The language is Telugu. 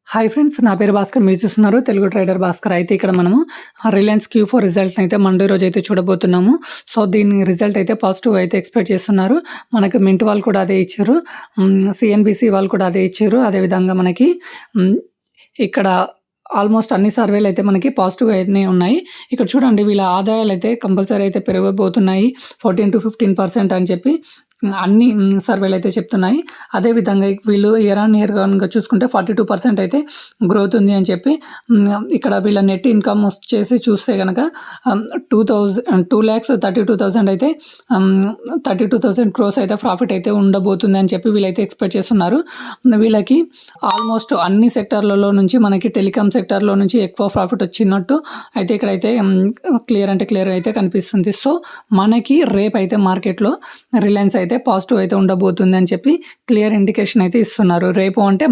హాయ్ ఫ్రెండ్స్, నా పేరు భాస్కర్. మీరు చూస్తున్నారు తెలుగు ట్రేడర్ భాస్కర్. అయితే ఇక్కడ మనము రిలయన్స్ Q4 రిజల్ట్‌ని అయితే మండే రోజు అయితే చూడబోతున్నాము. సో, దీని రిజల్ట్ అయితే పాజిటివ్‌గా అయితే ఎక్స్‌పెక్ట్ చేస్తున్నారు. మనకి మింట్ వాళ్ళు కూడా అదే ఇచ్చారు. CNBC వాళ్ళు కూడా అదే ఇచ్చారు. అదేవిధంగా మనకి హ్మ్, ఇక్కడ ఆల్మోస్ట్ అన్ని సర్వేలు అయితే మనకి పాజిటివ్‌గా అయితేనే ఉన్నాయి. ఇక్కడ చూడండి, వీళ్ళ ఆదాయాలు అయితే కంపల్సరీ అయితే పెరగబోతున్నాయి. 14-15% అని చెప్పి అన్ని సర్వేలు అయితే చెప్తున్నాయి. అదేవిధంగా వీళ్ళు ఇయర్ ఆన్ ఇయర్ కనుక చూసుకుంటే 42% అయితే గ్రోత్ ఉంది అని చెప్పి ఇక్కడ వీళ్ళ నెట్ ఇన్కమ్ వచ్చేసి చూస్తే కనుక 2,32,000 అయితే 32,000 క్రోర్స్ అయితే ప్రాఫిట్ అయితే ఉండబోతుంది అని చెప్పి వీళ్ళైతే ఎక్స్పెక్ట్ చేస్తున్నారు. వీళ్ళకి ఆల్మోస్ట్ అన్ని సెక్టార్లలో నుంచి మనకి టెలికాం సెక్టార్లో నుంచి ఎక్కువ ప్రాఫిట్ వచ్చినట్టు అయితే ఇక్కడైతే క్లియర్ అంటే క్లియర్ అయితే కనిపిస్తుంది. సో, మనకి రేపు అయితే మార్కెట్లో రిలయన్స్ అయితే పాజిటివ్ అయితే ఉండబోతుంది అని చెప్పి క్లియర్ ఇండికేషన్ అయితే ఇస్తున్నారు. రేపు అంటే